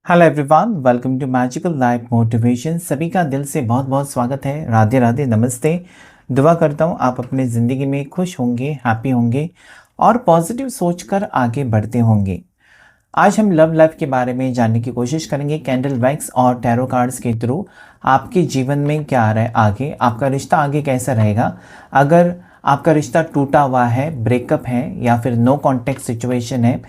Hello everyone, welcome to magical life motivation. सभी का दिल से बहुत बहुत स्वागत है। राधे राधे, नमस्ते। दुआ करता हूँ आप अपने ज़िंदगी में खुश होंगे, हैप्पी होंगे और पॉजिटिव सोचकर आगे बढ़ते होंगे। आज हम लव लाइफ के बारे में जानने की कोशिश करेंगे कैंडल वैक्स और टैरो कार्ड्स के थ्रू। आपके जीवन में क्या आ रहा है आगे, आपका रिश्ता आगे कैसा रहेगा। अगर आपका रिश्ता टूटा हुआ है, ब्रेकअप है या फिर नो कॉन्टेक्ट सिचुएशन है,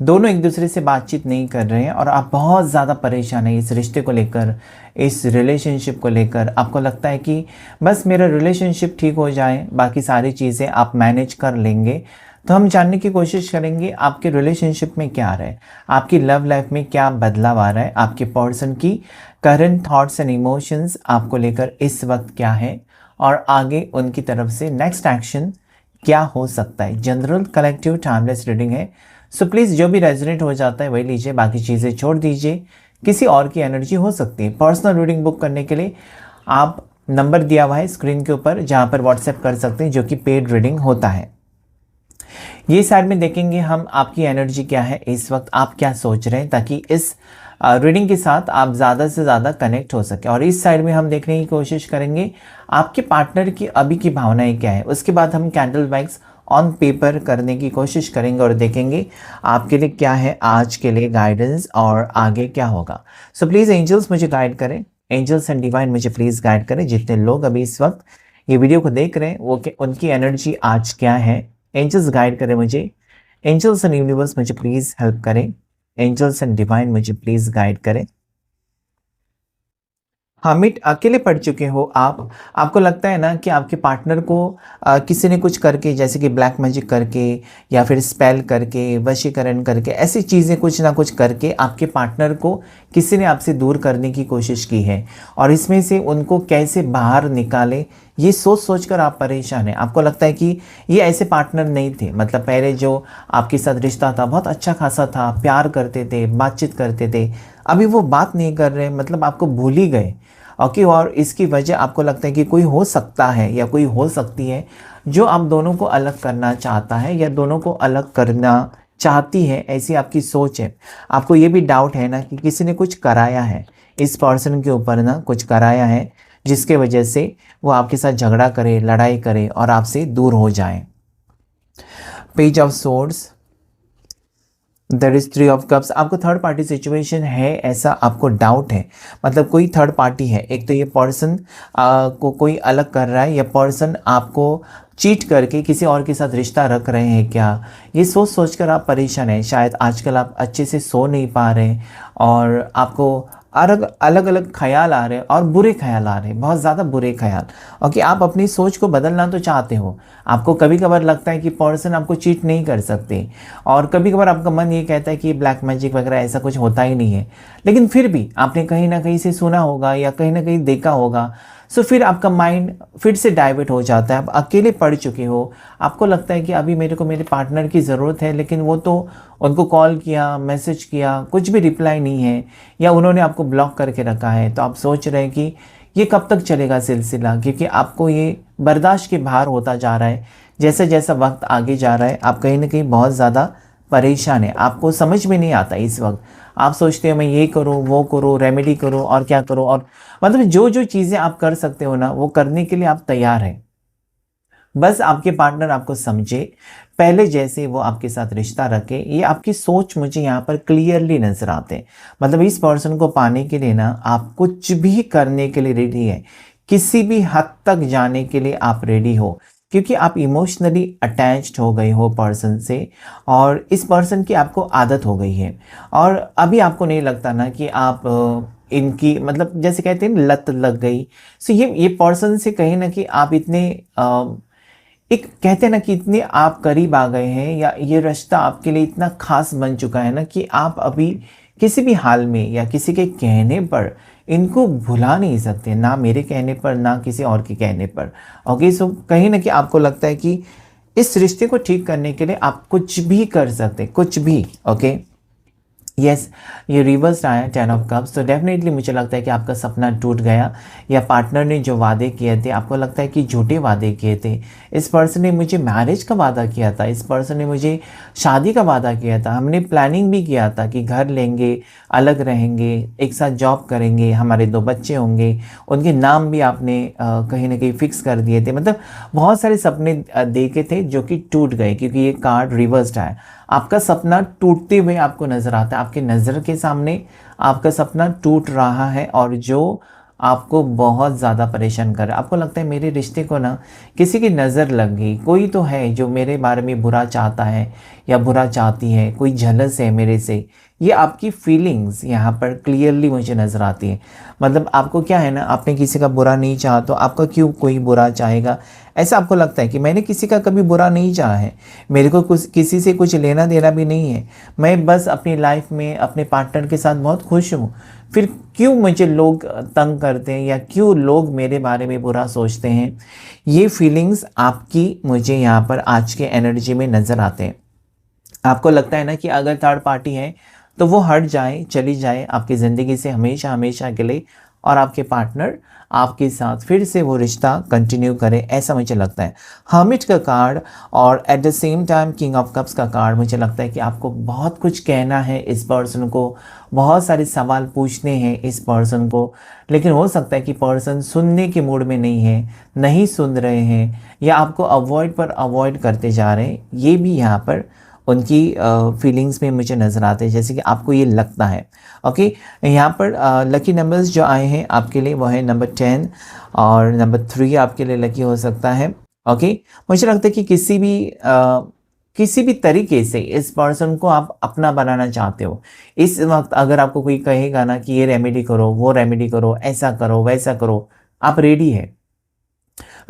दोनों एक दूसरे से बातचीत नहीं कर रहे हैं और आप बहुत ज़्यादा परेशान हैं इस रिश्ते को लेकर, इस रिलेशनशिप को लेकर, आपको लगता है कि बस मेरा रिलेशनशिप ठीक हो जाए, बाकी सारी चीज़ें आप मैनेज कर लेंगे। तो हम जानने की कोशिश करेंगे आपके रिलेशनशिप में क्या आ रहा है, आपकी लव लाइफ में क्या बदलाव आ रहा है, आपके पर्सन की करंट थॉट्स एंड इमोशंस आपको लेकर इस वक्त क्या है और आगे उनकी तरफ से नेक्स्ट एक्शन क्या हो सकता है। जनरल कलेक्टिव टाइमलेस रीडिंग है, सो प्लीज़ जो भी रेजोनेट हो जाता है वही लीजिए, बाकी चीज़ें छोड़ दीजिए। किसी और की एनर्जी हो सकती है। पर्सनल रीडिंग बुक करने के लिए आप नंबर दिया हुआ है स्क्रीन के ऊपर, जहाँ पर व्हाट्सएप कर सकते हैं, जो कि पेड रीडिंग होता है। ये साइड में देखेंगे हम आपकी एनर्जी क्या है इस वक्त, आप क्या सोच रहे हैं, ताकि इस रीडिंग के साथ आप ज़्यादा से ज़्यादा कनेक्ट हो सके। और इस साइड में हम देखने की कोशिश करेंगे आपके पार्टनर की अभी की भावनाएं क्या है। उसके बाद हम कैंडल वैक्स ऑन पेपर करने की कोशिश करेंगे और देखेंगे आपके लिए क्या है आज के लिए गाइडेंस और आगे क्या होगा। सो प्लीज़ एंजल्स मुझे गाइड करें, एंजल्स एंड डिवाइन मुझे प्लीज़ गाइड करें। जितने लोग अभी इस वक्त ये वीडियो को देख रहे हैं वो उनकी एनर्जी आज क्या है, एंजल्स गाइड करें मुझे। एंजल्स एंड यूनिवर्स मुझे प्लीज़ हेल्प करें, एंजल्स एंड डिवाइन मुझे प्लीज़ गाइड करें। हामिद, अकेले पड़ चुके हो आप, आपको लगता है ना कि आपके पार्टनर को किसी ने कुछ करके, जैसे कि ब्लैक मैजिक करके या फिर स्पेल करके, वशीकरण करके, ऐसी चीज़ें कुछ ना कुछ करके आपके पार्टनर को किसी ने आपसे दूर करने की कोशिश की है और इसमें से उनको कैसे बाहर निकाले ये सोच सोच कर आप परेशान हैं। आपको लगता है कि ये ऐसे पार्टनर नहीं थे, मतलब पहले जो आपके साथ रिश्ता था बहुत अच्छा खासा था, प्यार करते थे, बातचीत करते थे, अभी वो बात नहीं कर रहे, मतलब आपको भूल ही गए। ओके, और इसकी वजह आपको लगता है कि कोई हो सकता है या कोई हो सकती है जो आप दोनों को अलग करना चाहता है या दोनों को अलग करना चाहती है, ऐसी आपकी सोच है। आपको ये भी डाउट है ना कि किसी ने कुछ कराया है, इस पर्सन के ऊपर ना कुछ कराया है जिसके वजह से वो आपके साथ झगड़ा करे, लड़ाई करे और आपसे दूर हो जाए। Page of swords, there is three of cups. आपको थर्ड पार्टी सिचुएशन है ऐसा आपको डाउट है, मतलब कोई थर्ड पार्टी है। एक तो ये पर्सन को कोई अलग कर रहा है या पर्सन आपको चीट करके किसी और के साथ रिश्ता रख रहे हैं क्या, ये सोच सोच कर आप परेशान हैं। शायद आजकल आप अच्छे से सो नहीं पा रहे हैं और आपको अलग अलग अलग ख्याल आ रहे हैं और बुरे ख्याल आ रहे हैं, बहुत ज़्यादा बुरे ख्याल। ओके, आप अपनी सोच को बदलना तो चाहते हो। आपको कभी कभार लगता है कि पर्सन आपको चीट नहीं कर सकते और कभी कभार आपका मन ये कहता है कि ब्लैक मैजिक वगैरह ऐसा कुछ होता ही नहीं है, लेकिन फिर भी आपने कहीं ना कहीं से सुना होगा या कहीं ना कहीं देखा होगा। सो फिर आपका माइंड फिर से डाइवर्ट हो जाता है। आप अकेले पड़ चुके हो, आपको लगता है कि अभी मेरे को मेरे पार्टनर की ज़रूरत है, लेकिन वो तो उनको कॉल किया, मैसेज किया, कुछ भी रिप्लाई नहीं है या उन्होंने आपको ब्लॉक करके रखा है। तो आप सोच रहे हैं कि ये कब तक चलेगा सिलसिला, क्योंकि आपको ये बर्दाश्त के बाहर होता जा रहा है। जैसे जैसा वक्त आगे जा रहा है आप कहीं ना कहीं बहुत ज़्यादा परेशान है, आपको समझ में नहीं आता इस वक्त। आप सोचते हो मैं ये करूँ, वो करूँ, रेमेडी करूँ और क्या करूँ, और मतलब जो जो चीज़ें आप कर सकते हो ना वो करने के लिए आप तैयार हैं। बस आपके पार्टनर आपको समझे, पहले जैसे वो आपके साथ रिश्ता रखे, ये आपकी सोच मुझे यहाँ पर क्लियरली नजर आते हैं। मतलब इस पर्सन को पाने के लिए ना आप कुछ भी करने के लिए रेडी है, किसी भी हद तक जाने के लिए आप रेडी हो, क्योंकि आप इमोशनली अटैच्ड हो गए हो पर्सन से और इस पर्सन की आपको आदत हो गई है। और अभी आपको नहीं लगता ना कि आप इनकी, मतलब जैसे कहते हैं लत लग गई। सो ये पर्सन से कहीं ना कि आप इतने एक कहते हैं ना कि इतने आप करीब आ गए हैं या ये रिश्ता आपके लिए इतना खास बन चुका है ना कि आप अभी किसी भी हाल में या किसी के कहने पर इनको भुला नहीं सकते, ना मेरे कहने पर ना किसी और के कहने पर। ओके, सो कहीं ना कि आपको लगता है कि इस रिश्ते को ठीक करने के लिए आप कुछ भी कर सकते, कुछ भी। ओके, यस, ये रिवर्स आया 10 ऑफ कप्स, तो डेफिनेटली मुझे लगता है कि आपका सपना टूट गया, या पार्टनर ने जो वादे किए थे आपको लगता है कि झूठे वादे किए थे। इस पर्सन ने मुझे मैरिज का वादा किया था, इस पर्सन ने मुझे शादी का वादा किया था, हमने प्लानिंग भी किया था कि घर लेंगे, अलग रहेंगे, एक साथ जॉब करेंगे, हमारे 2 बच्चे होंगे, उनके नाम भी आपने कहीं ना कहीं फिक्स कर दिए थे। मतलब बहुत सारे सपने देखे थे जो कि टूट गए, क्योंकि ये कार्ड रिवर्स्ड है। आपका सपना टूटते हुए आपको नज़र आता है, आपके नज़र के सामने आपका सपना टूट रहा है, और जो आपको बहुत ज़्यादा परेशान कर रहा है। आपको लगता है मेरे रिश्ते को ना किसी की नज़र लग गई, कोई तो है जो मेरे बारे में बुरा चाहता है या बुरा चाहती है, कोई झलस है मेरे से। ये आपकी फीलिंग्स यहाँ पर क्लियरली मुझे नज़र आती है। मतलब आपको क्या है ना, आपने किसी का बुरा नहीं चाहा तो आपका क्यों कोई बुरा चाहेगा, ऐसा आपको लगता है कि मैंने किसी का कभी बुरा नहीं चाहा है, मेरे को कुछ किसी से कुछ लेना देना भी नहीं है, मैं बस अपनी लाइफ में अपने पार्टनर के साथ बहुत खुश हूँ, फिर क्यों मुझे लोग तंग करते हैं या क्यों लोग मेरे बारे में बुरा सोचते हैं। ये फीलिंग्स आपकी मुझे यहाँ पर आज के एनर्जी में नज़र आते हैं। आपको लगता है ना कि अगर थर्ड पार्टी है तो वो हट जाए, चली जाए आपकी ज़िंदगी से हमेशा हमेशा के लिए, और आपके पार्टनर आपके साथ फिर से वो रिश्ता कंटिन्यू करे, ऐसा मुझे लगता है। हर्मिट का कार्ड और at the same time king of cups का कार्ड, मुझे लगता है कि आपको बहुत कुछ कहना है इस पर्सन को, बहुत सारे सवाल पूछने हैं इस पर्सन को, लेकिन हो सकता है कि पर्सन सुनने के मूड में नहीं है, नहीं सुन रहे हैं, या आपको अवॉइड पर अवॉइड करते जा रहे हैं। ये भी यहाँ पर उनकी फीलिंग्स में मुझे नज़र आते हैं, जैसे कि आपको ये लगता है। ओके, यहाँ पर लकी नंबर्स जो आए हैं आपके लिए वो है नंबर 10 और नंबर 3 आपके लिए लकी हो सकता है। ओके, मुझे लगता है कि किसी भी तरीके से इस पर्सन को आप अपना बनाना चाहते हो। इस वक्त अगर आपको कोई कहेगा ना कि ये रेमेडी करो, वो रेमेडी करो, ऐसा करो, वैसा करो, आप रेडी है।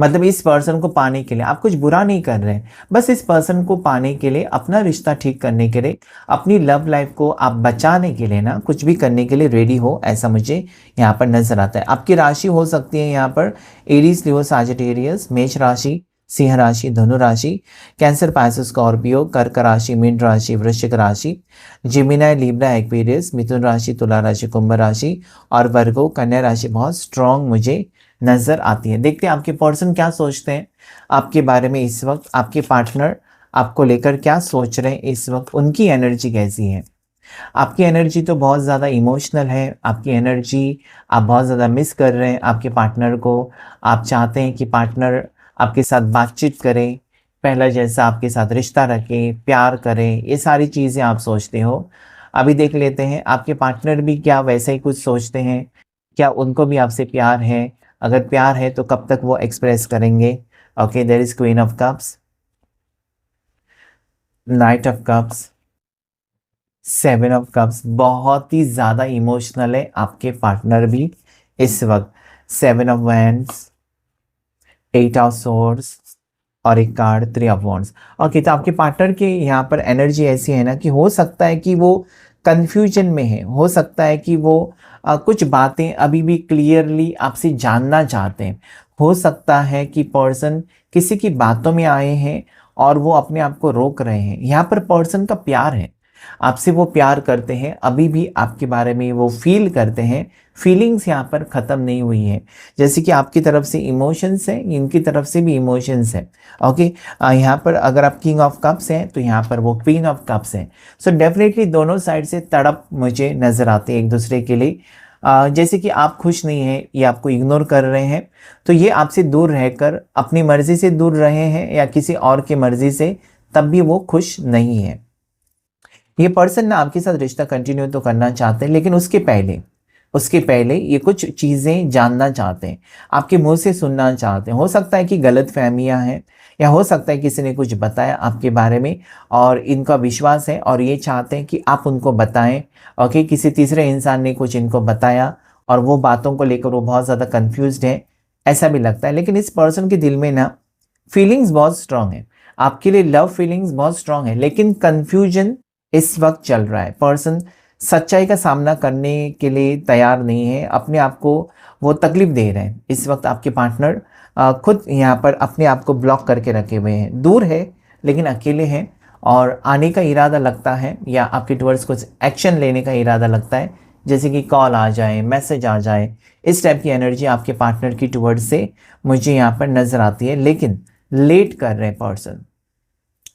मतलब इस पर्सन को पाने के लिए आप कुछ बुरा नहीं कर रहे हैं, बस इस पर्सन को पाने के लिए, अपना रिश्ता ठीक करने के लिए, अपनी लव लाइफ को आप बचाने के लिए ना कुछ भी करने के लिए रेडी हो, ऐसा मुझे यहाँ पर नजर आता है। आपकी राशि हो सकती है यहाँ पर एरीज, लियो, साजिटेरियस, मेष राशि, सिंह राशि, धनु राशि, कैंसर, पाइसेस, स्कॉर्पियो, कर्क राशि, मीन राशि, वृश्चिक राशि, जिमिनाई, लिब्रा, एक्वेरियस, मिथुन राशि, तुला राशि, कुंभ राशि और वर्गो, कन्या राशि बहुत स्ट्रांग मुझे नज़र आती है। देखते हैं आपके पर्सन क्या सोचते हैं आपके बारे में इस वक्त, आपके पार्टनर आपको लेकर क्या सोच रहे हैं इस वक्त, उनकी एनर्जी कैसी है। आपकी एनर्जी तो बहुत ज़्यादा इमोशनल है, आपकी एनर्जी आप बहुत ज़्यादा मिस कर रहे हैं आपके पार्टनर को। आप चाहते हैं कि पार्टनर आपके साथ बातचीत करें, पहला जैसा आपके साथ रिश्ता रखें, प्यार करें, ये सारी चीज़ें आप सोचते हो। अभी देख लेते हैं आपके पार्टनर भी क्या वैसे ही कुछ सोचते हैं, क्या उनको भी आपसे प्यार है, अगर प्यार है तो कब तक वो एक्सप्रेस करेंगे। Okay, there is queen of cups, knight of cups, 7 of cups, बहुत ही ज़्यादा इमोशनल है आपके पार्टनर भी इस वक्त। 7 ऑफ वैंड्स, 8 ऑफ सोर्ड्स और एक कार्ड 3 ऑफ वॉन्ड्स। ओके, तो आपके पार्टनर के यहाँ पर एनर्जी ऐसी है ना कि हो सकता है कि वो कंफ्यूजन में है, हो सकता है कि वो कुछ बातें अभी भी क्लियरली आपसे जानना चाहते हैं। हो सकता है कि पर्सन किसी की बातों में आए हैं और वो अपने आप को रोक रहे हैं। यहाँ पर पर्सन का प्यार है, आपसे वो प्यार करते हैं, अभी भी आपके बारे में वो फील करते हैं, फीलिंग्स यहाँ पर ख़त्म नहीं हुई है। जैसे कि आपकी तरफ से इमोशंस हैं, इनकी तरफ से भी इमोशंस हैं। ओके, यहाँ पर अगर आप किंग ऑफ कप्स हैं तो यहाँ पर वो क्वीन ऑफ कप्स हैं। सो डेफिनेटली दोनों साइड से तड़प मुझे नज़र आती है एक दूसरे के लिए। जैसे कि आप खुश नहीं हैं, ये आपको इग्नोर कर रहे हैं, तो ये आपसे दूर रहकर अपनी मर्ज़ी से दूर रहे हैं या किसी और की मर्ज़ी से, तब भी वो खुश नहीं है। ये पर्सन ना आपके साथ रिश्ता कंटिन्यू तो करना चाहते हैं, लेकिन उसके पहले ये कुछ चीज़ें जानना चाहते हैं, आपके मुंह से सुनना चाहते हैं। हो सकता है कि गलत फहमियाँ हैं, या हो सकता है किसी ने कुछ बताया आपके बारे में और इनका विश्वास है और ये चाहते हैं कि आप उनको बताएं। ओके, किसी तीसरे इंसान ने कुछ इनको बताया और वो बातों को लेकर वो बहुत ज़्यादा कन्फ्यूज्ड है, ऐसा भी लगता है। लेकिन इस पर्सन के दिल में ना फीलिंग्स बहुत स्ट्रांग है, आपके लिए लव फीलिंग्स बहुत स्ट्रांग है, लेकिन कन्फ्यूजन इस वक्त चल रहा है। पर्सन सच्चाई का सामना करने के लिए तैयार नहीं है, अपने आप को वो तकलीफ दे रहे हैं। इस वक्त आपके पार्टनर खुद यहाँ पर अपने आप को ब्लॉक करके रखे हुए हैं, दूर है लेकिन अकेले हैं और आने का इरादा लगता है या आपके टुवर्ड्स कुछ एक्शन लेने का इरादा लगता है, जैसे कि कॉल आ जाए, मैसेज आ जाए, इस टाइप की एनर्जी आपके पार्टनर की टुवर्ड्स से मुझे यहाँ पर नज़र आती है। लेकिन लेट कर रहे पर्सन,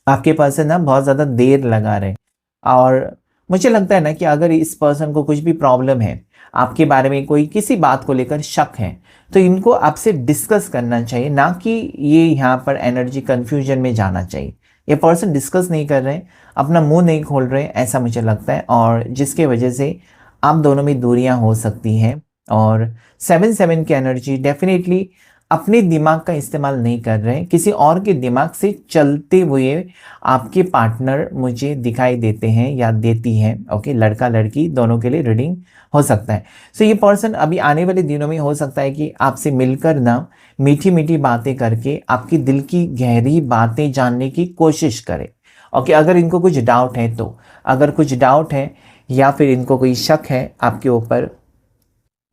आपके पर्सन ना बहुत ज़्यादा देर लगा रहे। और मुझे लगता है ना कि अगर इस पर्सन को कुछ भी प्रॉब्लम है, आपके बारे में कोई किसी बात को लेकर शक है, तो इनको आपसे डिस्कस करना चाहिए, ना कि ये यहाँ पर एनर्जी कन्फ्यूजन में जाना चाहिए। ये पर्सन डिस्कस नहीं कर रहे हैं, अपना मुंह नहीं खोल रहे हैं, ऐसा मुझे लगता है, और जिसके वजह से आप दोनों में दूरियां हो सकती हैं। और 7-7 की एनर्जी डेफिनेटली अपने दिमाग का इस्तेमाल नहीं कर रहे हैं, किसी और के दिमाग से चलते हुए आपके पार्टनर मुझे दिखाई देते हैं या देती हैं। ओके, लड़का लड़की दोनों के लिए रीडिंग हो सकता है। सो ये पर्सन अभी आने वाले दिनों में हो सकता है कि आपसे मिलकर ना मीठी मीठी बातें करके आपकी दिल की गहरी बातें जानने की कोशिश करे। ओके, अगर इनको कुछ डाउट है तो, अगर कुछ डाउट है या फिर इनको कोई शक है आपके ऊपर,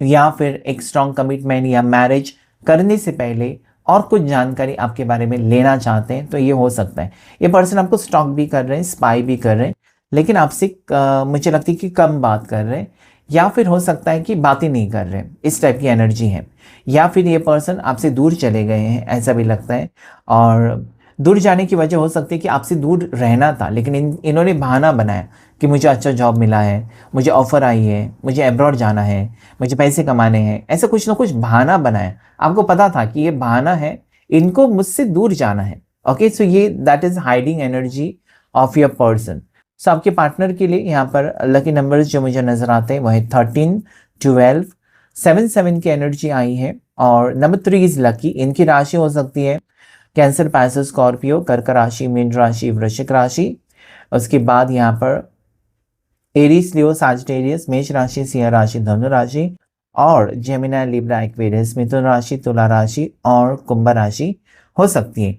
या फिर एक स्ट्रॉन्ग कमिटमेंट या मैरिज करने से पहले और कुछ जानकारी आपके बारे में लेना चाहते हैं, तो ये हो सकता है। ये पर्सन आपको स्टॉक भी कर रहे हैं, स्पाई भी कर रहे हैं, लेकिन आपसे मुझे लगती है कि कम बात कर रहे हैं, या फिर हो सकता है कि बातें नहीं कर रहे हैं, इस टाइप की एनर्जी है। या फिर ये पर्सन आपसे दूर चले गए हैं, ऐसा भी लगता है। और दूर जाने की वजह हो सकती है कि आपसे दूर रहना था, लेकिन इन्होंने बहाना बनाया कि मुझे अच्छा जॉब मिला है, मुझे ऑफ़र आई है, मुझे अब्रॉड जाना है, मुझे पैसे कमाने हैं, ऐसा कुछ ना कुछ बहाना बनाया। आपको पता था कि ये बहाना है, इनको मुझसे दूर जाना है। ओके, सो ये that is hiding energy of your person. So आपके पार्टनर के लिए यहाँ पर लकी नंबर्स जो मुझे नज़र आते हैं वह है 13, 12, 7-7 की एनर्जी आई है। और नंबर 3 इज़ लकी। इनकी राशि हो सकती है कैंसर, पाइसेस, स्कॉर्पियो, कर्क राशि, मीन राशि, वृश्चिक राशि। उसके बाद यहाँ पर एरीज, लियो, साजिटेरियस, मेष राशि, सिंह राशि, धनु राशि, और जेमिनी, लिब्रा, एक्वेरियस, मिथुन राशि, तुला राशि और कुंभ राशि हो सकती है।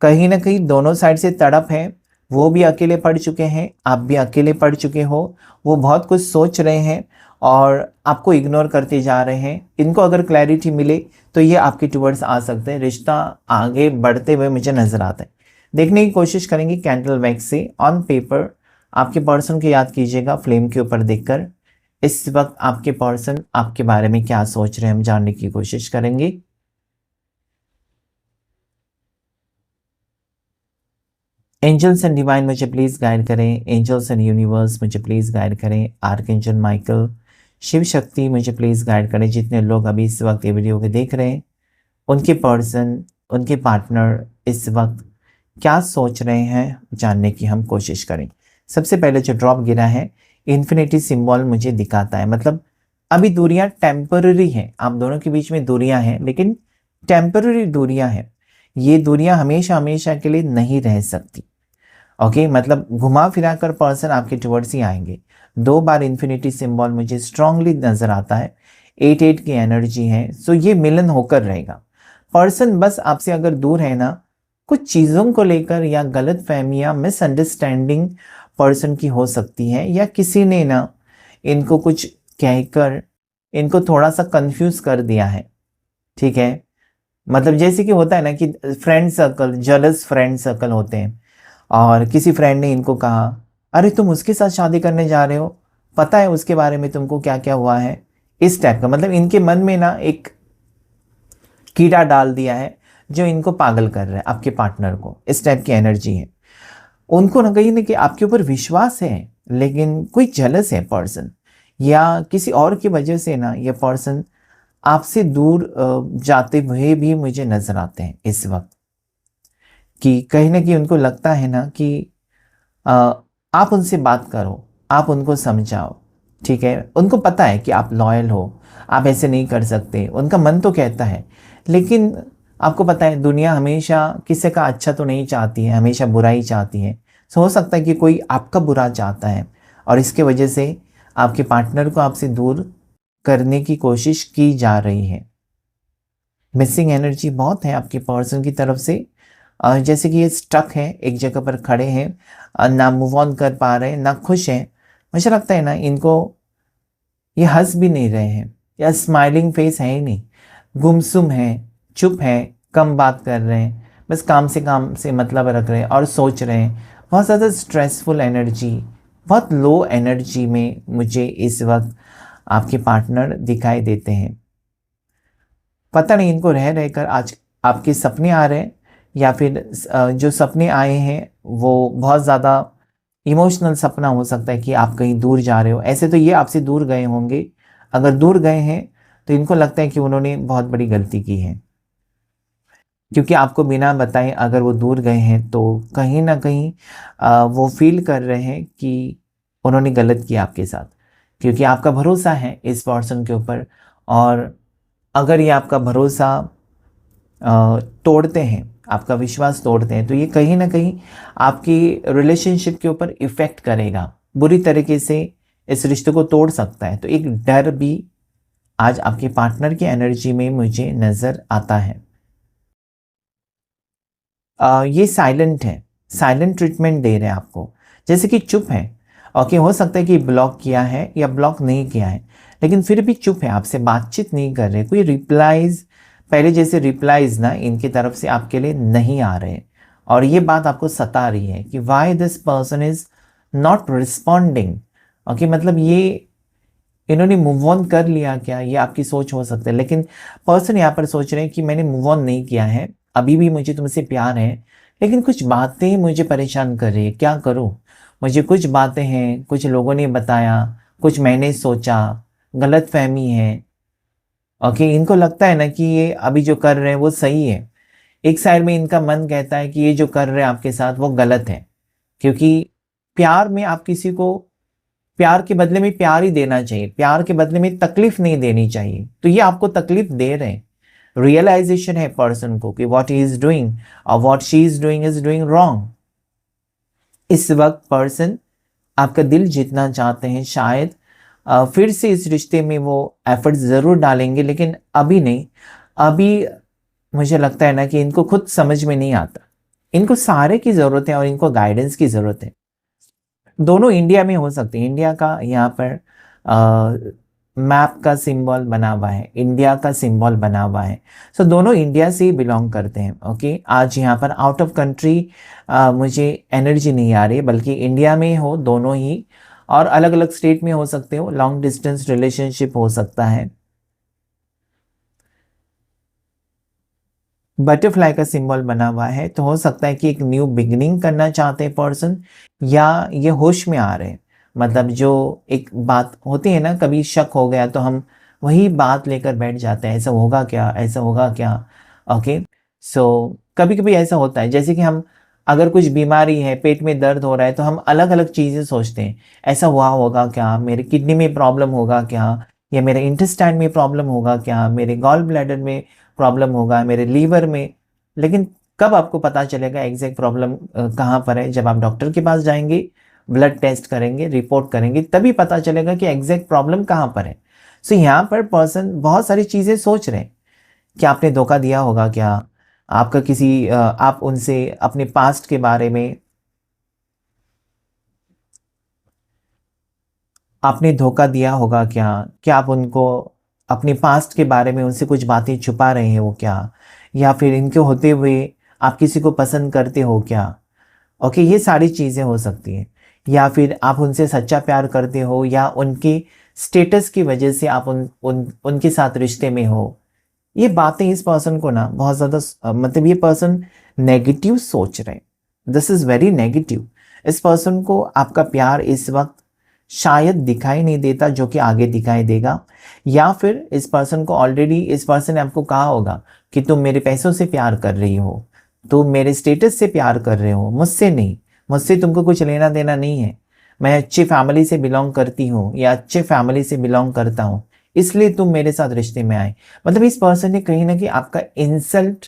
कहीं ना कहीं दोनों साइड से तड़प है, वो भी अकेले पड़ चुके हैं, आप भी अकेले पड़ चुके हो। वो बहुत कुछ सोच रहे हैं और आपको इग्नोर करते जा रहे हैं। इनको अगर क्लैरिटी मिले तो ये आपके टुवर्ड्स आ सकते हैं, रिश्ता आगे बढ़ते हुए मुझे नज़र आता है। देखने की कोशिश करेंगे कैंडल वैक्स से ऑन पेपर। आपके पर्सन को याद कीजिएगा फ्लेम के ऊपर देखकर। इस वक्त आपके पर्सन आपके बारे में क्या सोच रहे हैं, हम जानने की कोशिश करेंगे। एंजल्स एंड डिवाइन मुझे प्लीज़ गाइड करें। एंजल्स एंड यूनिवर्स मुझे प्लीज़ गाइड करें। आर्कएंजल माइकल, शिव शक्ति मुझे प्लीज़ गाइड करें। जितने लोग अभी इस वक्त ये वीडियो को देख रहे हैं, उनके पर्सन, उनके पार्टनर इस वक्त क्या सोच रहे हैं, जानने की हम कोशिश करें। सबसे पहले जो ड्रॉप गिरा है, इन्फिनिटी सिंबल मुझे दिखाता है, मतलब अभी दूरियां टेम्पररी हैं, आप दोनों के बीच में दूरियां हैं, लेकिन टेम्पररी दूरियां हैं। ये दूरियां हमेशा हमेशा के लिए नहीं रह सकती। ओके, मतलब घुमा फिरा कर पर्सन आपके टुवर्ड्स ही आएंगे। 2 बार इन्फिनिटी सिंबल मुझे स्ट्रांगली नजर आता है। 8-8 की एनर्जी है, सो ये मिलन होकर रहेगा। पर्सन बस आपसे अगर दूर है ना, कुछ चीज़ों को लेकर या गलत फहमियाँ, मिसअंडरस्टैंडिंग पर्सन की हो सकती है, या किसी ने ना इनको कुछ कहकर इनको थोड़ा सा कंफ्यूज कर दिया है। ठीक है, मतलब जैसे कि होता है ना कि friend circle, jealous friend circle होते हैं, और किसी फ्रेंड ने इनको कहा, अरे तुम उसके साथ शादी करने जा रहे हो, पता है उसके बारे में तुमको क्या क्या हुआ है, इस टाइप का। मतलब इनके मन में ना एक कीड़ा डाल दिया है जो इनको पागल कर रहा है, आपके पार्टनर को। इस टाइप की एनर्जी है। उनको ना कहीं ना कि आपके ऊपर विश्वास है, लेकिन कोई जलस है पर्सन, या किसी और की वजह से ना ये पर्सन आपसे दूर जाते हुए भी मुझे नजर आते हैं इस वक्त। कि कहीं ना कहीं उनको लगता है ना कि अ, आप उनसे बात करो, आप उनको समझाओ। ठीक है, उनको पता है कि आप लॉयल हो, आप ऐसे नहीं कर सकते, उनका मन तो कहता है, लेकिन आपको पता है दुनिया हमेशा किसी का अच्छा तो नहीं चाहती है, हमेशा बुरा ही चाहती है। सो हो सकता है कि कोई आपका बुरा चाहता है, और इसके वजह से आपके पार्टनर को आपसे दूर करने की कोशिश की जा रही है। मिसिंग एनर्जी बहुत है आपके पर्सन की तरफ से। जैसे कि ये स्टक है, एक जगह पर खड़े हैं, ना मूव ऑन कर पा रहे हैं, ना खुश हैं। मुझे लगता है ना इनको ये हंस भी नहीं रहे हैं, या स्माइलिंग फेस है ही नहीं, गुमसुम है, चुप है, कम बात कर रहे हैं, बस काम से मतलब रख रहे हैं और सोच रहे हैं। बहुत ज़्यादा स्ट्रेसफुल एनर्जी, बहुत लो एनर्जी में मुझे इस वक्त आपके पार्टनर दिखाई देते हैं। पता नहीं इनको रह रहकर आज आपके सपने आ रहे हैं, या फिर जो सपने आए हैं वो बहुत ज़्यादा इमोशनल सपना हो सकता है कि आप कहीं दूर जा रहे हो। ऐसे तो ये आपसे दूर गए होंगे, अगर दूर गए हैं तो इनको लगता है कि उन्होंने बहुत बड़ी गलती की है, क्योंकि आपको बिना बताए अगर वो दूर गए हैं तो कहीं ना कहीं वो फील कर रहे हैं कि उन्होंने गलत किया आपके साथ, क्योंकि आपका भरोसा है इस पर्सन के ऊपर। और अगर ये आपका भरोसा तोड़ते हैं, आपका विश्वास तोड़ते हैं, तो ये कहीं ना कहीं आपकी रिलेशनशिप के ऊपर इफ़ेक्ट करेगा, बुरी तरीके से इस रिश्ते को तोड़ सकता है। तो एक डर भी आज आपके पार्टनर की एनर्जी में मुझे नज़र आता है। ये साइलेंट है, साइलेंट ट्रीटमेंट दे रहे हैं आपको, जैसे कि चुप है। ओके, हो सकता है कि ब्लॉक किया है या ब्लॉक नहीं किया है, लेकिन फिर भी चुप है, आपसे बातचीत नहीं कर रहे, कोई रिप्लाईज, पहले जैसे रिप्लाईज ना इनकी तरफ से आपके लिए नहीं आ रहे। और ये बात आपको सता रही है कि why this person is not responding. Okay, मतलब ये इन्होंने मूव ऑन कर लिया क्या, ये आपकी सोच हो सकता है, लेकिन पर्सन यहाँ पर सोच रहे हैं कि मैंने मूव ऑन नहीं किया है, अभी भी मुझे तुमसे प्यार है, लेकिन कुछ बातें मुझे परेशान कर रही है, क्या करूँ। मुझे कुछ बातें हैं, कुछ लोगों ने बताया, कुछ मैंने सोचा, गलत फहमी है। ओके, इनको लगता है ना कि ये अभी जो कर रहे हैं वो सही है, एक साइड में इनका मन कहता है कि ये जो कर रहे हैं आपके साथ वो गलत है, क्योंकि प्यार में आप किसी को प्यार के बदले में प्यार ही देना चाहिए, प्यार के बदले में तकलीफ नहीं देनी चाहिए। तो ये आपको तकलीफ दे रहे हैं। रियलाइजेशन है पर्सन को कि व्हाट ही इज डूइंग और what she is doing wrong. इस वक्त पर्सन आपका दिल जीतना चाहते हैं, शायद फिर से इस रिश्ते में वो एफर्ट ज़रूर डालेंगे, लेकिन अभी नहीं। अभी मुझे लगता है ना कि इनको खुद समझ में नहीं आता, इनको सहारे की ज़रूरत है और इनको गाइडेंस की ज़रूरत है। दोनों इंडिया में हो सकते हैं, इंडिया का यहाँ पर मैप का सिंबल बना हुआ है, इंडिया का सिंबल बना हुआ है। सो दोनों इंडिया से ही बिलोंग करते हैं। ओके, आज यहाँ पर आउट ऑफ कंट्री मुझे एनर्जी नहीं आ रही, बल्कि इंडिया में हो दोनों ही, और अलग अलग स्टेट में हो सकते हो, लॉन्ग डिस्टेंस रिलेशनशिप हो सकता है। बटरफ्लाई का सिंबल बना हुआ है, तो हो सकता है कि एक न्यू बिगिनिंग करना चाहते हैं पर्सन, या ये होश में आ रहे हैं। मतलब जो एक बात होती है ना, कभी शक हो गया तो हम वही बात लेकर बैठ जाते हैं, ऐसा होगा क्या, ऐसा होगा क्या। ओके, सो कभी कभी ऐसा होता है, जैसे कि हम अगर कुछ बीमारी है, पेट में दर्द हो रहा है, तो हम अलग अलग चीज़ें सोचते हैं, ऐसा हुआ होगा क्या, मेरे किडनी में प्रॉब्लम होगा क्या, या मेरे इंटेस्टाइन में प्रॉब्लम होगा क्या, मेरे गॉल ब्लैडर में प्रॉब्लम होगा, मेरे लीवर में। लेकिन कब आपको पता चलेगा एग्जैक्ट प्रॉब्लम कहाँ पर है? जब आप डॉक्टर के पास जाएंगे, ब्लड टेस्ट करेंगे, रिपोर्ट करेंगे, तभी पता चलेगा कि एग्जैक्ट प्रॉब्लम कहाँ पर है। सो यहाँ पर पर्सन बहुत सारी चीज़ें सोच रहे हैं कि आपने धोखा दिया होगा क्या, आपका किसी आप उनसे अपने पास्ट के बारे में आपने धोखा दिया होगा क्या, क्या आप उनको अपने पास्ट के बारे में उनसे कुछ बातें छुपा रहे हैं वो क्या, या फिर इनके होते हुए आप किसी को पसंद करते हो क्या। ओके, ये सारी चीज़ें हो सकती हैं। या फिर आप उनसे सच्चा प्यार करते हो, या उनके स्टेटस की वजह से आप उनके साथ रिश्ते में हो। ये बातें इस पर्सन को ना बहुत ज़्यादा मतलब ये पर्सन नेगेटिव सोच रहे हैं, दिस इज़ वेरी नेगेटिव। इस पर्सन को आपका प्यार इस वक्त शायद दिखाई नहीं देता, जो कि आगे दिखाई देगा। या फिर इस पर्सन को ऑलरेडी इस पर्सन ने आपको कहा होगा कि तुम मेरे पैसों से प्यार कर रही हो, तुम मेरे स्टेटस से प्यार कर रहे हो, मुझसे नहीं, मुझसे तुमको कुछ लेना देना नहीं है, मैं अच्छी फैमिली से बिलोंग करती हूँ या अच्छे फैमिली से बिलोंग करता हूँ, इसलिए तुम मेरे साथ रिश्ते में आए। मतलब इस पर्सन ने कहीं ना कहीं आपका इंसल्ट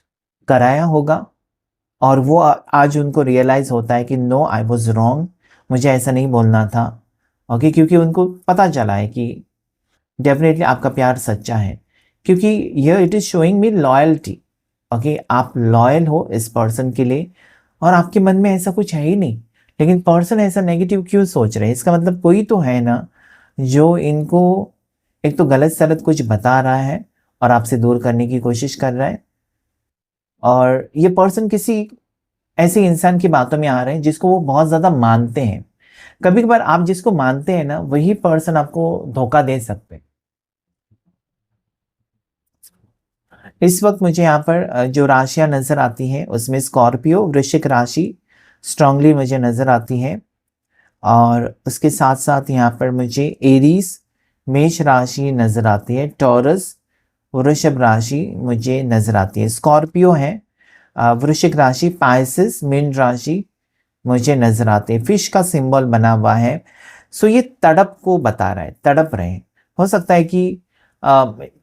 कराया होगा, और वो आज उनको रियलाइज होता है कि नो, आई वॉज रॉन्ग, मुझे ऐसा नहीं बोलना था। ओके, क्योंकि उनको पता चला है कि डेफिनेटली आपका प्यार सच्चा है, क्योंकि यह it is showing me loyalty. Okay, आप लॉयल हो इस पर्सन के लिए, और आपके मन में ऐसा कुछ है ही नहीं, लेकिन पर्सन ऐसा नेगेटिव क्यों सोच रहे हैं? इसका मतलब कोई तो है ना जो इनको एक तो गलत सलत कुछ बता रहा है और आपसे दूर करने की कोशिश कर रहा है। और ये पर्सन किसी ऐसे इंसान की बातों में आ रहे हैं जिसको वो बहुत ज़्यादा मानते हैं। कभी कभार आप जिसको मानते हैं ना, वही पर्सन आपको धोखा दे सकते हैं। इस वक्त मुझे यहाँ पर जो राशियां नजर आती हैं उसमें स्कॉर्पियो, वृश्चिक राशि स्ट्रांगली मुझे नजर आती है। और उसके साथ साथ यहाँ पर मुझे एरीज, मेष राशि नजर आती है। टॉरस, वृषभ राशि मुझे नजर आती है। स्कॉर्पियो है, वृश्चिक राशि, पाइसेस, मीन राशि मुझे नजर आते हैं। फिश का सिंबल बना हुआ है। सो ये तड़प को बता रहा है, तड़प रहे हैं। हो सकता है कि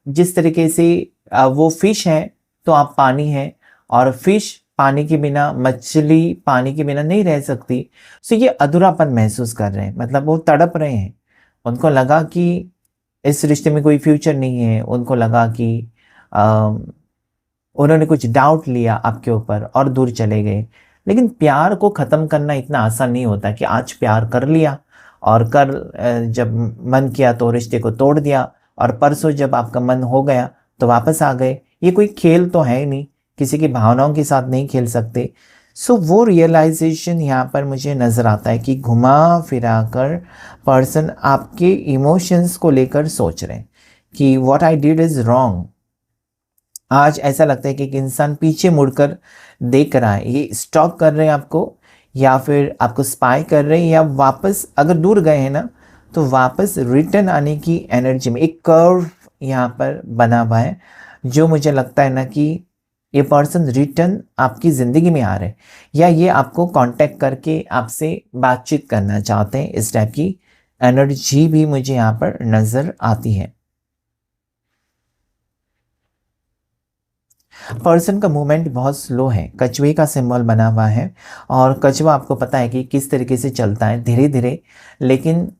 जिस तरीके से वो फिश है तो आप पानी है, और फिश पानी के बिना, मछली पानी के बिना नहीं रह सकती। सो ये अधूरापन महसूस कर रहे हैं, मतलब वो तड़प रहे हैं। उनको लगा कि इस रिश्ते में कोई फ्यूचर नहीं है। उनको लगा कि उन्होंने कुछ डाउट लिया आपके ऊपर और दूर चले गए। लेकिन प्यार को ख़त्म करना इतना आसान नहीं होता कि आज प्यार कर लिया और जब मन किया तो रिश्ते को तोड़ दिया, और परसों जब आपका मन हो गया तो वापस आ गए। ये कोई खेल तो है नहीं, किसी की भावनाओं के साथ नहीं खेल सकते। सो वो रियलाइजेशन यहाँ पर मुझे नज़र आता है कि घुमा फिरा कर पर्सन आपके इमोशंस को लेकर सोच रहे हैं कि what I did is wrong. आज ऐसा लगता है कि एक इंसान पीछे मुड़कर देख रहा है, ये स्टॉक कर रहे हैं आपको, या फिर आपको स्पाई कर रहे हैं, या वापस अगर दूर गए हैं ना तो वापस रिटर्न आने की एनर्जी में एक कर्व यहाँ पर बना हुआ है, जो मुझे लगता है ना कि ये पर्सन रिटर्न आपकी ज़िंदगी में आ रहे हैं, या ये आपको कांटेक्ट करके आपसे बातचीत करना चाहते हैं। इस टाइप की एनर्जी भी मुझे यहाँ पर नज़र आती है। पर्सन का मूवमेंट बहुत स्लो है, कछुए का सिंबल बना हुआ है। और कछुआ आपको पता है कि किस तरीके से चलता है, धीरे धीरे, लेकिन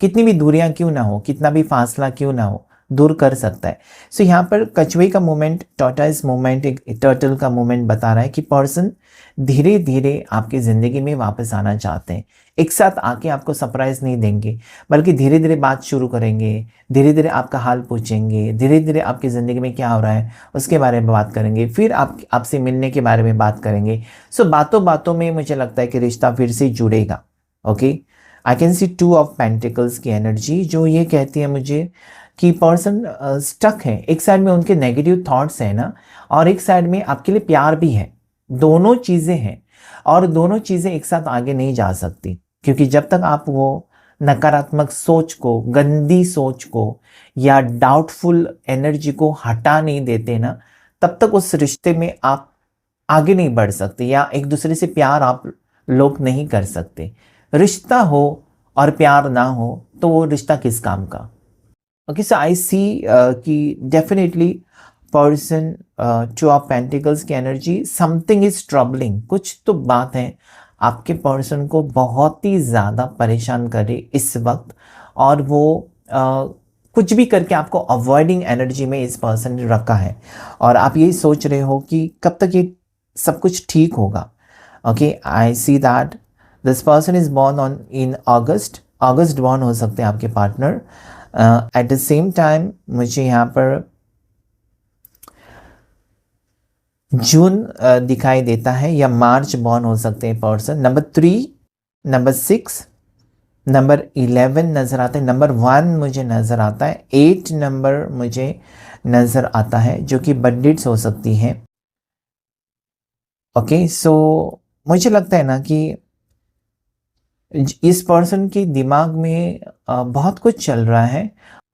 कितनी भी दूरियां क्यों ना हो, कितना भी फासला क्यों ना हो, दूर कर सकता है। सो यहाँ पर कछुए का मूवमेंट, टॉर्टोइज मूवमेंट, एक टर्टल का मूवमेंट बता रहा है कि पर्सन धीरे धीरे आपकी ज़िंदगी में वापस आना चाहते हैं। एक साथ आके आपको सरप्राइज नहीं देंगे, बल्कि धीरे धीरे बात शुरू करेंगे, धीरे धीरे आपका हाल पूछेंगे, धीरे धीरे आपकी ज़िंदगी में क्या हो रहा है उसके बारे में बात करेंगे, फिर आपसे मिलने के बारे में बात करेंगे। सो बातों बातों में मुझे लगता है कि रिश्ता फिर से जुड़ेगा। Okay, I can see two of pentacles की एनर्जी, जो ये कहती है मुझे कि पर्सन स्टक है। एक साइड में उनके नेगेटिव थॉट्स है ना, और एक साइड में आपके लिए प्यार भी है। दोनों चीज़ें हैं, और दोनों चीज़ें एक साथ आगे नहीं जा सकती, क्योंकि जब तक आप वो नकारात्मक सोच को, गंदी सोच को, या डाउटफुल एनर्जी को हटा नहीं देते ना, तब तक उस रिश्ते में आप आगे नहीं बढ़ सकते, या एक दूसरे से प्यार आप लोग नहीं कर सकते। रिश्ता हो और प्यार ना हो तो वो रिश्ता किस काम का। ओके, सो आई सी कि definitely person, two of pentacles की एनर्जी, समथिंग इज ट्रबलिंग, कुछ तो बात है आपके पर्सन को बहुत ही ज़्यादा परेशान करे इस वक्त। और वो कुछ भी करके आपको अवॉइडिंग एनर्जी में इस पर्सन ने रखा है, और आप यही सोच रहे हो कि कब तक ये सब कुछ ठीक होगा। Okay, I see that this person is born on in August born हो सकते हैं आपके partner. At the same time मुझे यहाँ पर जून दिखाई देता है, या मार्च बॉर्न हो सकते हैं पर्सन। नंबर 3, नंबर 6, नंबर 11 नज़र आता है, नंबर 1 मुझे नज़र आता है, 8 नंबर मुझे नज़र आता है, जो कि बर्थ डेट्स हो सकती हैं। ओके, सो मुझे लगता है ना कि इस पर्सन के दिमाग में बहुत कुछ चल रहा है,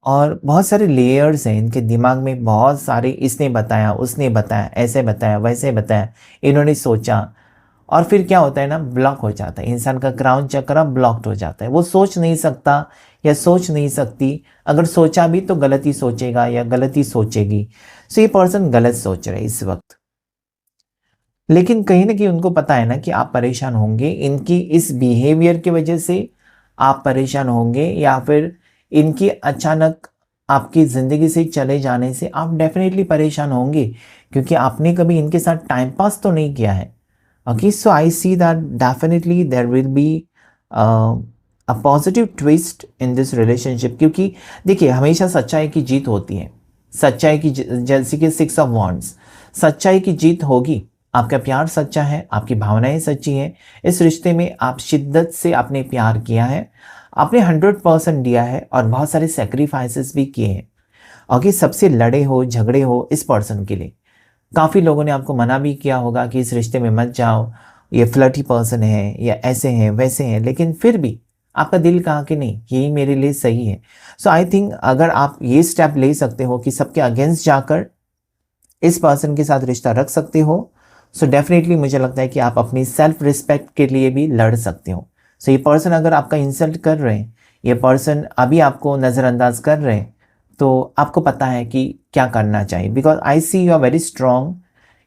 और बहुत सारे लेयर्स हैं इनके दिमाग में, बहुत सारे, इसने बताया, उसने बताया, ऐसे बताया, वैसे बताया, इन्होंने सोचा, और फिर क्या होता है ना, ब्लॉक हो जाता है इंसान का क्राउन चक्र, ब्लॉक्ड हो जाता है। वो सोच नहीं सकता या सोच नहीं सकती, अगर सोचा भी तो गलत ही सोचेगा या गलत ही सोचेगी। सो ये पर्सन गलत सोच रहे हैं इस वक्त, लेकिन कहीं ना कहीं उनको पता है ना कि आप परेशान होंगे, इनकी इस बिहेवियर की वजह से आप परेशान होंगे, या फिर इनकी अचानक आपकी ज़िंदगी से चले जाने से आप डेफिनेटली परेशान होंगे, क्योंकि आपने कभी इनके साथ टाइम पास तो नहीं किया है। Okay, so I see that definitely there will be a positive twist in this relationship, क्योंकि देखिए हमेशा सच्चाई की जीत होती है। सच्चाई की जैसे कि 6 ऑफ वॉन्ड्स, सच्चाई की जीत होगी। आपका प्यार सच्चा है, आपकी भावनाएं सच्ची हैं, इस रिश्ते में आप शिद्दत से आपने प्यार किया है, आपने 100% दिया है और बहुत सारे सेक्रीफाइसेस भी किए हैं। ओके, सबसे लड़े हो, झगड़े हो इस पर्सन के लिए। काफ़ी लोगों ने आपको मना भी किया होगा कि इस रिश्ते में मत जाओ, ये फ्लर्टी पर्सन है या ऐसे हैं वैसे हैं, लेकिन फिर भी आपका दिल कहा कि नहीं, यही मेरे लिए सही है। सो आई थिंक अगर आप ये स्टेप ले सकते हो कि सबके अगेंस्ट जाकर इस पर्सन के साथ रिश्ता रख सकते हो, सो डेफिनेटली मुझे लगता है कि आप अपनी सेल्फ रिस्पेक्ट के लिए भी लड़ सकते हो। सो ये पर्सन अगर आपका इंसल्ट कर रहे हैं, ये पर्सन अभी आपको नज़रअंदाज कर रहे हैं, तो आपको पता है कि क्या करना चाहिए। Because I see you are very strong,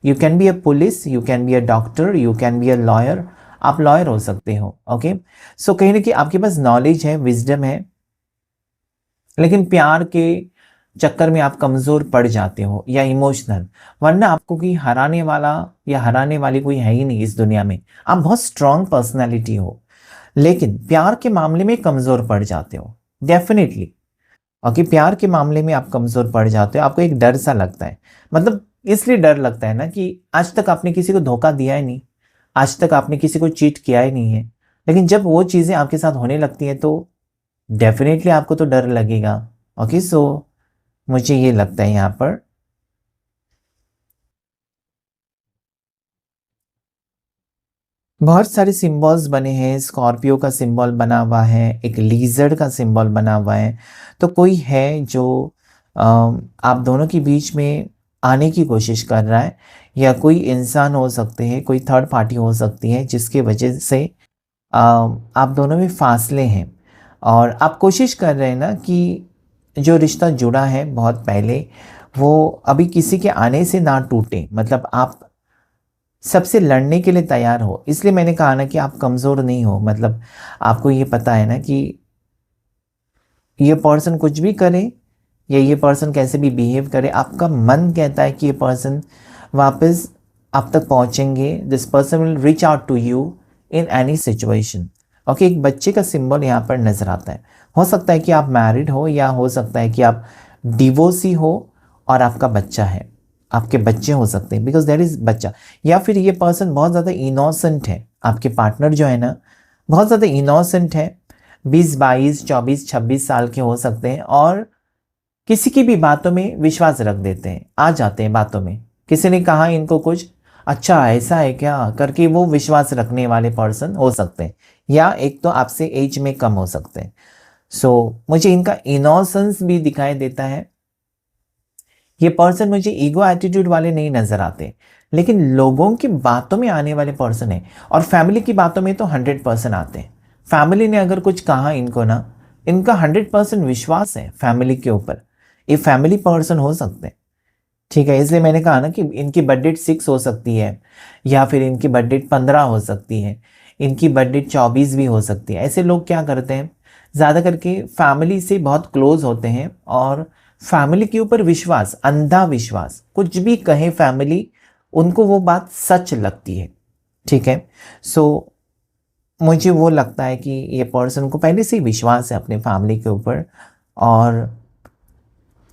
you can be a police, you can be a doctor, you can be a lawyer, आप लॉयर हो सकते हो। ओके, सो कहीं ना कहीं आपके पास नॉलेज है, विजडम है, लेकिन प्यार के चक्कर में आप कमज़ोर पड़ जाते हो या इमोशनल, वरना आपको कोई हराने वाला या हराने वाली कोई है ही नहीं इस दुनिया में। आप बहुत स्ट्रांग पर्सनैलिटी हो, लेकिन प्यार के मामले में कमज़ोर पड़ जाते हो डेफिनेटली। ओके, प्यार के मामले में आप कमज़ोर पड़ जाते हो, आपको एक डर सा लगता है। मतलब इसलिए डर लगता है ना कि आज तक आपने किसी को धोखा दिया ही नहीं, आज तक आपने किसी को चीट किया ही नहीं है, लेकिन जब वो चीज़ें आपके साथ होने लगती हैं तो डेफिनेटली आपको तो डर लगेगा। ओके, सो मुझे ये लगता है यहाँ पर बहुत सारे सिंबल्स बने हैं। स्कॉर्पियो का सिंबल बना हुआ है, एक लीजर्ड का सिंबल बना हुआ है। तो कोई है जो आप दोनों के बीच में आने की कोशिश कर रहा है, या कोई इंसान हो सकते हैं, कोई थर्ड पार्टी हो सकती है जिसकी वजह से आप दोनों में फासले हैं। और आप कोशिश कर रहे हैं ना कि जो रिश्ता जुड़ा है बहुत पहले, वो अभी किसी के आने से ना टूटे। मतलब आप सबसे लड़ने के लिए तैयार हो, इसलिए मैंने कहा ना कि आप कमज़ोर नहीं हो। मतलब आपको ये पता है ना कि ये पर्सन कुछ भी करे या ये पर्सन कैसे भी बिहेव करे, आपका मन कहता है कि ये पर्सन वापस आप तक पहुंचेंगे। This person will reach out to you in any situation. Okay, एक बच्चे का सिंबल यहाँ पर नज़र आता है। हो सकता है कि आप मैरिड हो, या हो सकता है कि आप डिवोर्सी हो और आपका बच्चा है, आपके बच्चे हो सकते हैं, बिकॉज देयर इज़ बच्चा। या फिर ये पर्सन बहुत ज़्यादा इनोसेंट है, आपके पार्टनर जो है ना बहुत ज़्यादा इनोसेंट है, 20, 22, 24, 26 साल के हो सकते हैं, और किसी की भी बातों में विश्वास रख देते हैं, आ जाते हैं बातों में। किसी ने कहा इनको कुछ, अच्छा ऐसा है क्या करके वो विश्वास रखने वाले पर्सन हो सकते हैं, या एक तो आपसे एज में कम हो सकते हैं। सो मुझे इनका इनोसेंस भी दिखाई देता है। ये पर्सन मुझे ईगो एटीट्यूड वाले नहीं नज़र आते, लेकिन लोगों की बातों में आने वाले पर्सन है। और फैमिली की बातों में तो 100% आते हैं। फैमिली ने अगर कुछ कहा इनको ना, इनका 100% विश्वास है फैमिली के ऊपर। ये फैमिली पर्सन हो सकते हैं, ठीक है। इसलिए मैंने कहा ना कि इनकी बर्थ डेट 6 हो सकती है, या फिर इनकी बर्थ डेट 15 हो सकती है, इनकी बर्थ डेट 24 भी हो सकती है। ऐसे लोग क्या करते हैं, ज़्यादा करके फैमिली से बहुत क्लोज होते हैं, और फैमिली के ऊपर विश्वास, अंधा विश्वास, कुछ भी कहे फैमिली, उनको वो बात सच लगती है, ठीक है। सो मुझे वो लगता है कि ये पर्सन को पहले से ही विश्वास है अपने फैमिली के ऊपर। और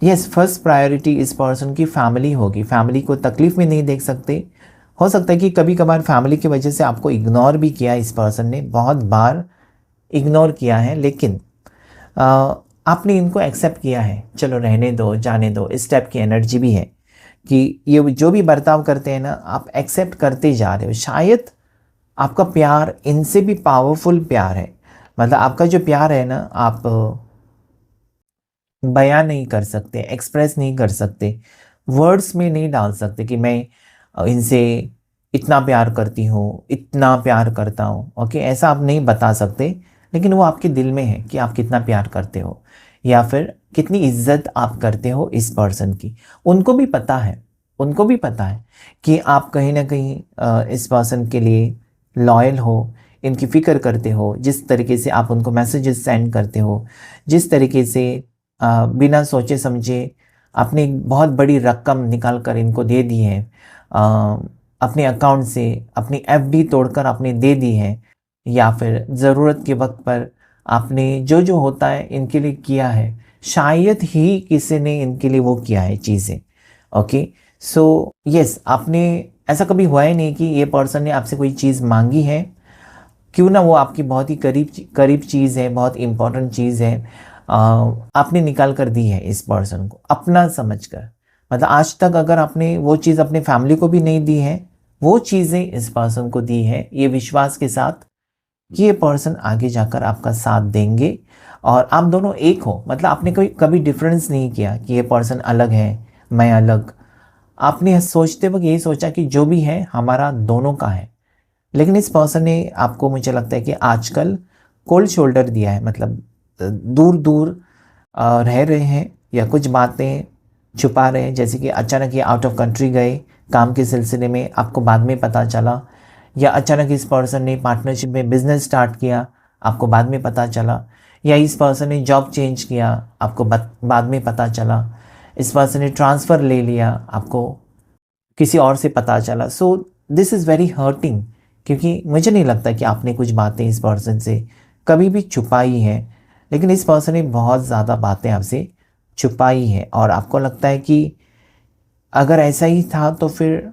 यस, फर्स्ट प्रायोरिटी इस पर्सन की फैमिली होगी। फैमिली को तकलीफ़ में नहीं देख सकते। हो सकता है कि कभी कभार फैमिली की वजह से आपको इग्नोर भी किया, इस पर्सन ने बहुत बार इग्नोर किया है, लेकिन आपने इनको एक्सेप्ट किया है, चलो रहने दो, जाने दो। इस टाइप की एनर्जी भी है कि ये जो भी बर्ताव करते हैं ना, आप एक्सेप्ट करते जा रहे हो। शायद आपका प्यार इनसे भी पावरफुल प्यार है। मतलब आपका जो प्यार है ना, आप बयां नहीं कर सकते, एक्सप्रेस नहीं कर सकते, वर्ड्स में नहीं डाल सकते कि मैं इनसे इतना प्यार करती हूँ, इतना प्यार करता हूँ। ओके, ऐसा आप नहीं बता सकते, लेकिन वो आपके दिल में है कि आप कितना प्यार करते हो, या फिर कितनी इज्जत आप करते हो इस पर्सन की। उनको भी पता है, उनको भी पता है कि आप कहीं ना कहीं इस पर्सन के लिए लॉयल हो, इनकी फ़िक्र करते हो। जिस तरीके से आप उनको मैसेजेस सेंड करते हो, जिस तरीके से बिना सोचे समझे आपने बहुत बड़ी रकम निकाल कर इनको दे दी है, अपने अकाउंट से अपनी एफडी तोड़कर आपने दे दी है, या फिर ज़रूरत के वक्त पर आपने जो जो होता है इनके लिए किया है। शायद ही किसी ने इनके लिए वो किया है चीज़ें। ओके, सो यस, आपने ऐसा कभी हुआ ही नहीं कि ये पर्सन ने आपसे कोई चीज़ मांगी है, क्यों ना वो आपकी बहुत ही करीब चीज़ है, बहुत इम्पोर्टेंट चीज़ है, आपने निकाल कर दी है इस पर्सन को अपना समझकर। मतलब आज तक अगर आपने वो चीज़ अपने फैमिली को भी नहीं दी है, वो चीज़ें इस पर्सन को दी है, ये विश्वास के साथ कि ये पर्सन आगे जाकर आपका साथ देंगे और आप दोनों एक हो। मतलब आपने कोई कभी डिफरेंस नहीं किया कि ये पर्सन अलग है, मैं अलग। आपने सोचते वक्त यही सोचा कि जो भी है हमारा दोनों का है। लेकिन इस पर्सन ने आपको, मुझे लगता है कि आजकल कोल्ड शोल्डर दिया है। मतलब दूर दूर रह रहे हैं या कुछ बातें छुपा रहे हैं, जैसे कि अचानक ये आउट ऑफ कंट्री गए काम के सिलसिले में, आपको बाद में पता चला, या अचानक इस पर्सन ने पार्टनरशिप में बिजनेस स्टार्ट किया, आपको बाद में पता चला, या इस पर्सन ने जॉब चेंज किया, आपको बाद में पता चला, इस पर्सन ने ट्रांसफ़र ले लिया, आपको किसी और से पता चला। So this is very hurting, क्योंकि मुझे नहीं लगता कि आपने कुछ बातें इस पर्सन से कभी भी छुपाई है, लेकिन इस पर्सन ने बहुत ज़्यादा बातें आपसे छुपाई है। और आपको लगता है कि अगर ऐसा ही था तो फिर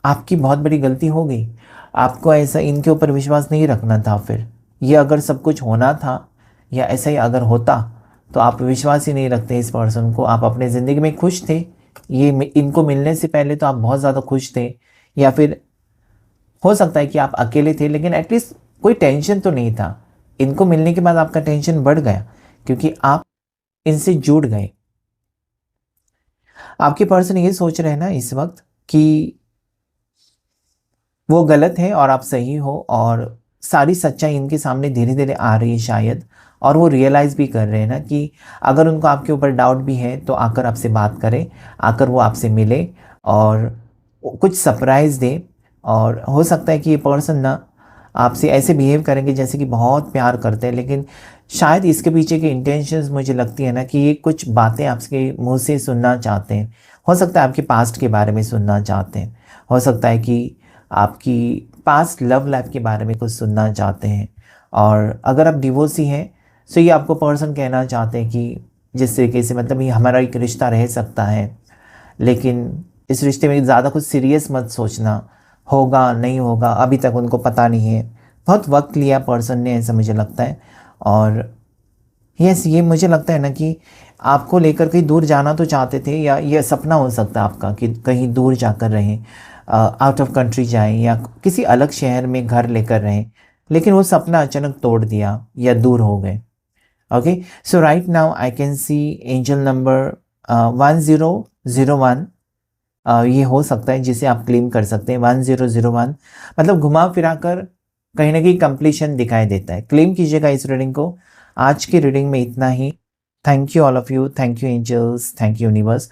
आपकी बहुत बड़ी गलती हो गई, आपको ऐसा इनके ऊपर विश्वास नहीं रखना था। फिर ये अगर सब कुछ होना था या ऐसा ही अगर होता तो आप विश्वास ही नहीं रखते इस पर्सन को। आप अपने ज़िंदगी में खुश थे, ये इनको मिलने से पहले तो आप बहुत ज़्यादा खुश थे, या फिर हो सकता है कि आप अकेले थे, लेकिन एटलीस्ट कोई टेंशन तो नहीं था। इनको मिलने के बाद आपका टेंशन बढ़ गया क्योंकि आप इनसे जुड़ गए। आपके पर्सन ये सोच रहे हैं ना इस वक्त कि वो गलत है और आप सही हो, और सारी सच्चाई इनके सामने धीरे धीरे आ रही है शायद, और वो रियलाइज़ भी कर रहे हैं ना कि अगर उनको आपके ऊपर डाउट भी है तो आकर आपसे बात करें, आकर वो आपसे मिले और कुछ सरप्राइज़ दें। और हो सकता है कि ये पर्सन ना आपसे ऐसे बिहेव करेंगे जैसे कि बहुत प्यार करते हैं, लेकिन शायद इसके पीछे की इंटेंशंस मुझे लगती है ना कि ये कुछ बातें आपके मुंह से सुनना चाहते हैं। हो सकता है आपके पास्ट के बारे में सुनना चाहते हैं, हो सकता है कि आपकी पास्ट लव लाइफ के बारे में कुछ सुनना चाहते हैं। और अगर आप डिवोर्सी हैं तो ये आपको पर्सन कहना चाहते हैं कि जिस तरीके से, मतलब ये हमारा एक रिश्ता रह सकता है, लेकिन इस रिश्ते में ज़्यादा कुछ सीरियस मत सोचना, होगा नहीं होगा अभी तक उनको पता नहीं है। बहुत वक्त लिया पर्सन ने, ऐसा मुझे लगता है। और यस, ये मुझे लगता है ना कि आपको लेकर कहीं दूर जाना तो चाहते थे, या ये सपना हो सकता है आपका कि कहीं दूर जाकर रहें, आउट ऑफ कंट्री जाएं या किसी अलग शहर में घर लेकर रहें, लेकिन वो सपना अचानक तोड़ दिया या दूर हो गए। Okay, so right now I can see angel number 1001। ये हो सकता है जिसे आप क्लेम कर सकते हैं 1001। मतलब घुमा फिरा कर कहीं ना कहीं कंप्लीशन दिखाई देता है। क्लेम कीजिएगा इस रीडिंग को। आज की रीडिंग में इतना ही। Thank you all of you, thank you angels, thank you universe